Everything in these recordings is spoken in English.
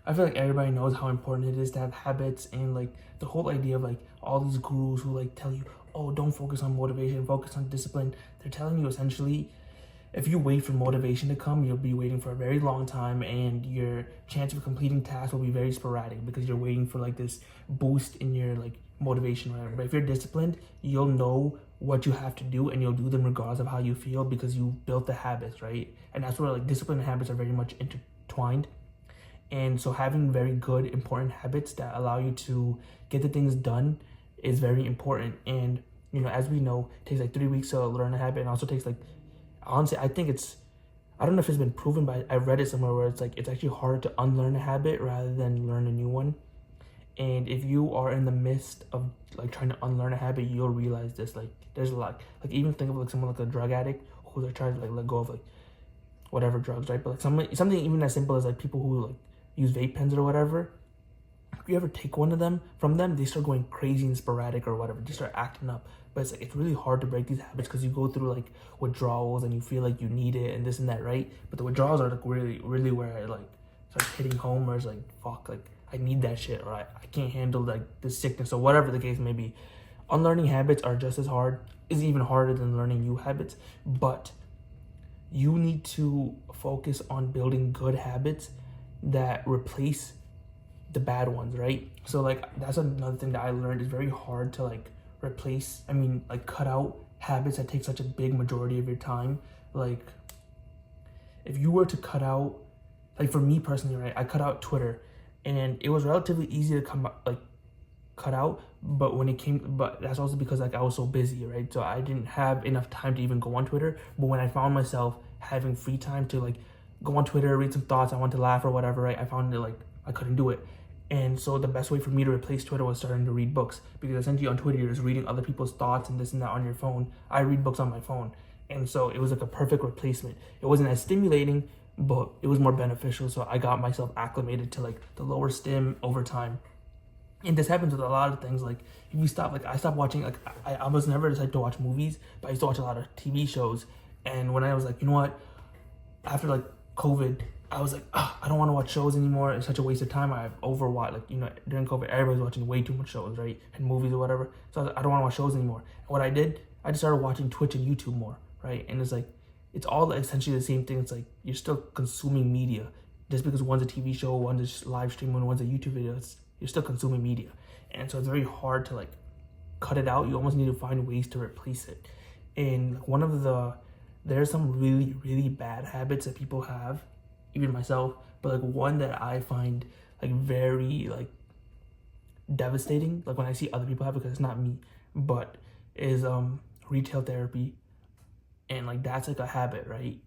I feel like everybody knows how important it is to have habits, and like the whole idea of like all these gurus who like tell you, oh, don't focus on motivation, focus on discipline. They're telling you essentially, if you wait for motivation to come, you'll be waiting for a very long time, and your chance of completing tasks will be very sporadic because you're waiting for like this boost in your like motivation or whatever. But if you're disciplined, you'll know what you have to do, and you'll do them regardless of how you feel because you built the habits, right? And that's where like discipline and habits are very much intertwined. And so having very good, important habits that allow you to get the things done is very important. And as we know, it takes like 3 weeks to learn a habit, and also takes like, honestly, I think I don't know if it's been proven, but I read it somewhere where it's like it's actually harder to unlearn a habit rather than learn a new one. And if you are in the midst of like trying to unlearn a habit, you'll realize this. Like there's a lot. Like even think of like someone like a drug addict who's like trying to like let go of like whatever drugs, right? But like something even as simple as like people who like use vape pens or whatever. If you ever take one of them from them, they start going crazy and sporadic or whatever. They start acting up. But it's like it's really hard to break these habits because you go through like withdrawals and you feel like you need it and this and that, right? But the withdrawals are like really, really where it like starts hitting home, where it's like fuck, like I need that shit, or I can't handle like the sickness or whatever the case may be. Unlearning habits are just as hard, is even harder than learning new habits, but you need to focus on building good habits that replace the bad ones, right? So like that's another thing that I learned. It's very hard to like like cut out habits that take such a big majority of your time. Like if you were to cut out, like for me personally, right, I cut out Twitter, and it was relatively easy to cut out, but that's also because like I was so busy, right? So I didn't have enough time to even go on Twitter. But when I found myself having free time to like go on Twitter, read some thoughts, I want to laugh or whatever, right, I found it like I couldn't do it. And so the best way for me to replace Twitter was starting to read books, because essentially on Twitter you're just reading other people's thoughts and this and that on your phone. I read books on my phone, and so it was like a perfect replacement. It wasn't as stimulating, but it was more beneficial. So I got myself acclimated to like the lower stim over time. And this happens with a lot of things. Like if you stop, like I stopped watching, like I was never the type to watch movies, but I used to watch a lot of TV shows. And when I was like, you know what, after like COVID, I was like, I don't want to watch shows anymore. It's such a waste of time. I've overwatched, like, during COVID, everybody's watching way too much shows, right? And movies or whatever. So I was like, I don't want to watch shows anymore. And what I did, I just started watching Twitch and YouTube more, right? And it's like, it's all essentially the same thing. It's like, you're still consuming media. Just because one's a TV show, one's a live stream, one's a YouTube video, you're still consuming media. And so it's very hard to like cut it out. You almost need to find ways to replace it. And there's some really, really bad habits that people have, even myself, but like one that I find like very like devastating, like when I see other people have it, because it's not me, but is retail therapy. And like that's like a habit, right?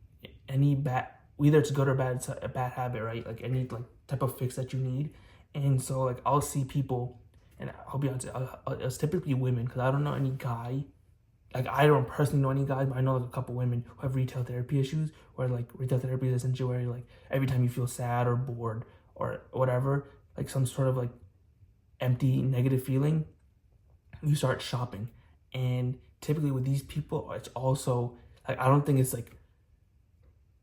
Any bad, either it's good or bad, it's a bad habit, right? Like any like type of fix that you need. And so like I'll see people, and I'll be honest, it's typically women, because I don't know any guy, like I don't personally know any guys, but I know like a couple women who have retail therapy issues, where like retail therapy is essentially where like every time you feel sad or bored or whatever, like some sort of like empty negative feeling, you start shopping. And typically with these people, it's also like, I don't think it's like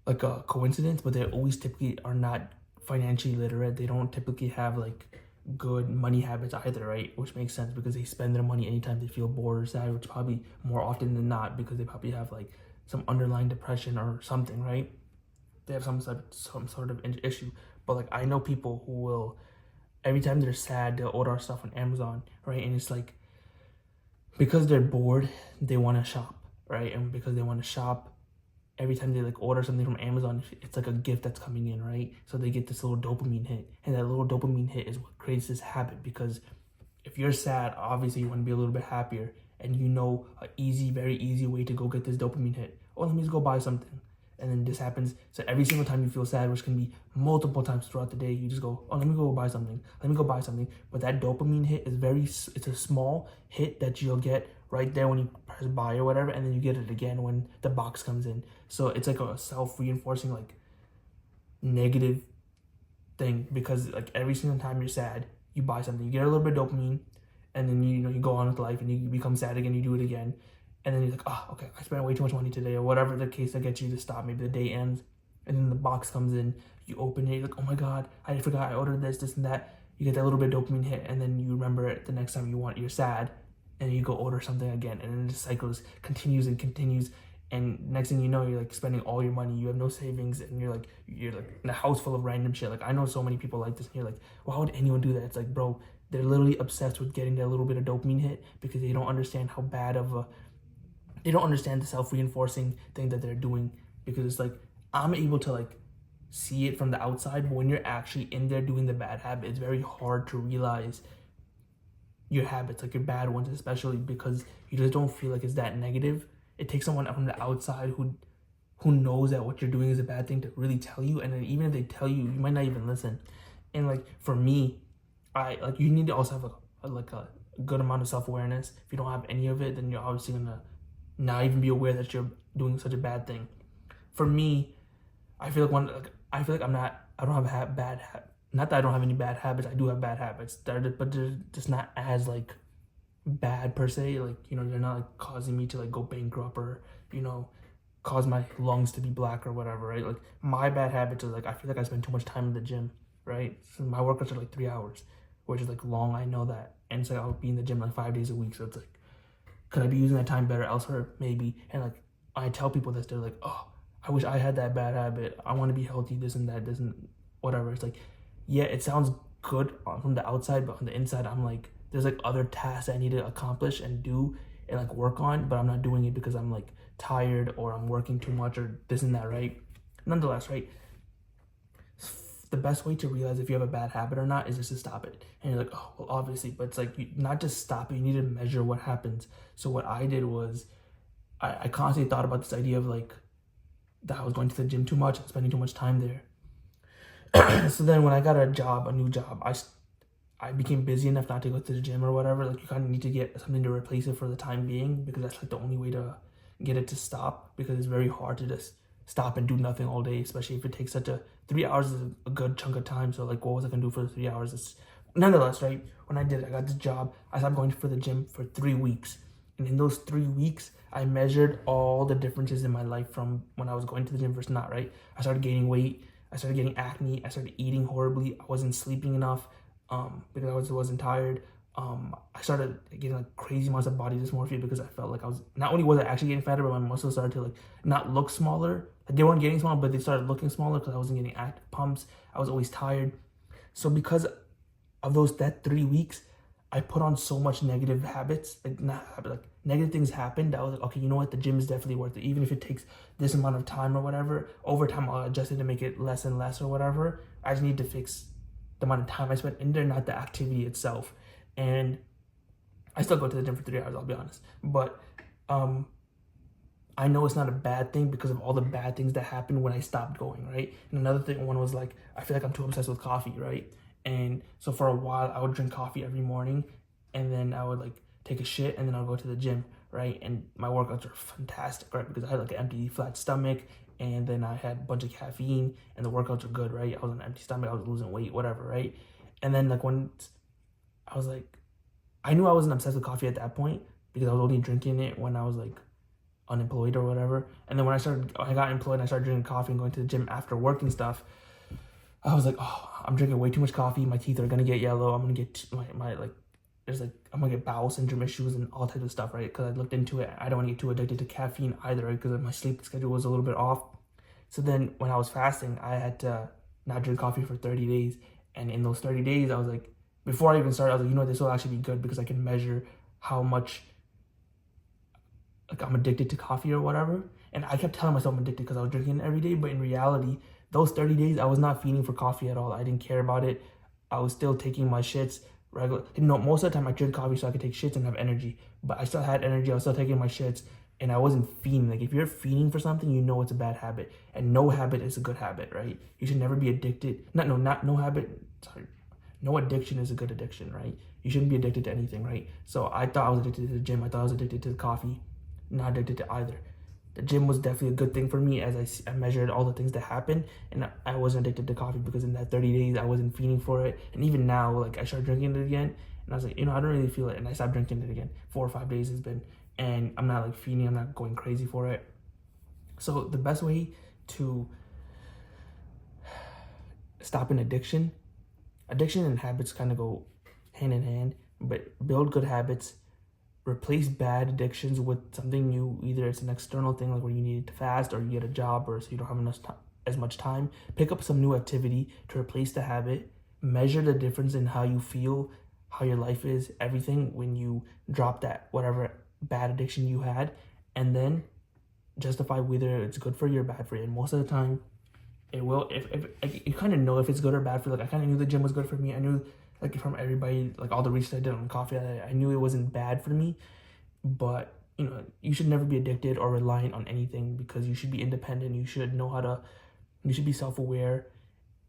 a coincidence, but they always typically are not financially literate. They don't typically have like good money habits either, right? Which makes sense, because they spend their money anytime they feel bored or sad, which probably more often than not because they probably have like some underlying depression or something, right? They have some sort of issue. But like I know people who will, every time they're sad, they'll order stuff on Amazon, right? And it's like, because they're bored, they want to shop, right? And because they want to shop, every time they like order something from Amazon, it's like a gift that's coming in, right? So they get this little dopamine hit, and that little dopamine hit is what creates this habit. Because if you're sad, obviously you want to be a little bit happier, and you know a very easy way to go get this dopamine hit. Oh, let me just go buy something. And then this happens. So every single time you feel sad, which can be multiple times throughout the day, you just go, oh, let me go buy something. Let me go buy something. But that dopamine hit is it's a small hit that you'll get right there when you press buy or whatever, and then you get it again when the box comes in. So it's like a self-reinforcing like negative thing, because like every single time you're sad, you buy something, you get a little bit of dopamine, and then you go on with life, and you become sad again, you do it again, and then you're like, oh, okay, I spent way too much money today, or whatever the case that gets you to stop. Maybe the day ends, and then the box comes in, you open it, you're like, oh my god, I forgot I ordered this and that. You get that little bit of dopamine hit, and then you remember it the next time you're sad, and you go order something again, and then the cycle continues and continues, and next thing you know, you're like spending all your money, you have no savings, and you're like in a house full of random shit. Like, I know so many people like this, and you're like, why would anyone do that? It's like, bro, they're literally obsessed with getting that little bit of dopamine hit because they don't understand how bad of a, they don't understand the self-reinforcing thing that they're doing, because it's like, I'm able to like see it from the outside, but when you're actually in there doing the bad habit, it's very hard to realize your habits, like your bad ones, especially because you just don't feel like it's that negative. It takes someone from the outside who knows that what you're doing is a bad thing to really tell you, and then even if they tell you, you might not even listen. And like for me, I like, you need to also have a good amount of self-awareness. If you don't have any of it, then you're obviously gonna not even be aware that you're doing such a bad thing. For me, I feel like I don't have not that I don't have any bad habits. I do have bad habits, but they're just not as like bad per se. Like, you know, they're not like causing me to like go bankrupt or, you know, cause my lungs to be black or whatever, right? Like, my bad habits is like, I feel like I spend too much time in the gym, right? So my workouts are like 3 hours, which is like long. I know that, and it's like I'll be in the gym like 5 days a week. So it's like, could I be using that time better elsewhere? Maybe. And like, I tell people this, they're like, oh, I wish I had that bad habit. I want to be healthy, this and that, this and whatever. It's like, yeah, it sounds good from the outside, but on the inside, I'm like, there's like other tasks I need to accomplish and do and like work on, but I'm not doing it because I'm like tired or I'm working too much or this and that, right? Nonetheless, right? The best way to realize if you have a bad habit or not is just to stop it. And you're like, oh, well, obviously, but it's like, you not just stop it, you need to measure what happens. So what I did was, I constantly thought about this idea of like, that I was going to the gym too much and spending too much time there. So then when I got a new job, I became busy enough not to go to the gym or whatever. Like, you kind of need to get something to replace it for the time being, because that's like the only way to get it to stop, because it's very hard to just stop and do nothing all day, especially if it takes 3 hours is a good chunk of time. So like, what was I gonna do for the 3 hours? Nonetheless, right, when I got this job, I stopped going for the gym for 3 weeks. And in those 3 weeks, I measured all the differences in my life from when I was going to the gym versus not, right? I started gaining weight. I started getting acne. I started eating horribly. I wasn't sleeping enough because I wasn't tired. I started getting like crazy amounts of body dysmorphia because I felt like not only was I actually getting fatter, but my muscles started to like not look smaller. Like, they weren't getting smaller, but they started looking smaller because I wasn't getting active pumps. I was always tired. So because of that 3 weeks, I put on so much negative habits, negative things happened. I was like, okay, you know what? The gym is definitely worth it. Even if it takes this amount of time or whatever, over time I'll adjust it to make it less and less or whatever. I just need to fix the amount of time I spent in there, not the activity itself. And I still go to the gym for 3 hours, I'll be honest. But I know it's not a bad thing because of all the bad things that happened when I stopped going, right? And another one was like, I feel like I'm too obsessed with coffee, right? And so for a while, I would drink coffee every morning, and then I would like take a shit, and then I'll go to the gym, right? And my workouts are fantastic, right? Because I had like an empty, flat stomach, and then I had a bunch of caffeine, and the workouts were good, right? I was on an empty stomach, I was losing weight, whatever, right? And then like when I was like, I knew I wasn't obsessed with coffee at that point because I was only drinking it when I was like unemployed or whatever. And then when I got employed and I started drinking coffee and going to the gym after work and stuff, I was like, oh, I'm drinking way too much coffee. My teeth are gonna get yellow. I'm gonna get I'm gonna get bowel syndrome issues and all types of stuff, right? Because I looked into it. I don't want to get too addicted to caffeine either, right? Because my sleep schedule was a little bit off. So then when I was fasting, I had to not drink coffee for 30 days. And in those 30 days, I was like, before I even started, I was like, you know what, this will actually be good because I can measure how much like I'm addicted to coffee or whatever. And I kept telling myself I'm addicted because I was drinking it every day. But in reality, those 30 days, I was not feeding for coffee at all. I didn't care about it. I was still taking my shits regular. You know, most of the time I drink coffee so I could take shits and have energy. But I still had energy. I was still taking my shits. And I wasn't fiending. Like, if you're fiending for something, you know it's a bad habit. And no habit is a good habit, right? You should never be addicted. No addiction is a good addiction, right? You shouldn't be addicted to anything, right? So I thought I was addicted to the gym. I thought I was addicted to the coffee. Not addicted to either. The gym was definitely a good thing for me as I measured all the things that happened, and I wasn't addicted to coffee because in that 30 days I wasn't feeding for it. And even now, like, I started drinking it again, and I was like, you know, I don't really feel it, and I stopped drinking it again. 4 or 5 days has been, and I'm not like feeding, I'm not going crazy for it. So the best way to stop an addiction. Addiction and habits kind of go hand in hand, but build good habits. Replace bad addictions with something new. Either it's an external thing like where you need to fast, or you get a job, or so you don't have as much time. Pick up some new activity to replace the habit. Measure the difference in how you feel, how your life is, everything when you drop that whatever bad addiction you had, and then justify whether it's good for you or bad for you. And most of the time, it will. If you kind of know if it's good or bad for you. Like I kind of knew the gym was good for me. I knew like from everybody, like all the research I did on coffee, I knew it wasn't bad for me. But you should never be addicted or reliant on anything, because you should be independent. You should know how to. You should be self-aware,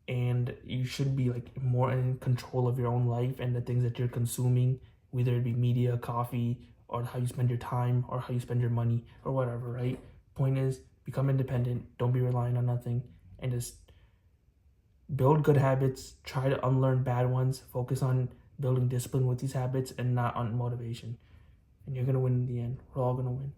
and you should be like more in control of your own life and the things that you're consuming, whether it be media, coffee, or how you spend your time, or how you spend your money, or whatever. Right? Point is, become independent. Don't be relying on nothing, and just build good habits. Try to unlearn bad ones. Focus on building discipline with these habits and not on motivation. And you're gonna win in the end. We're all gonna win.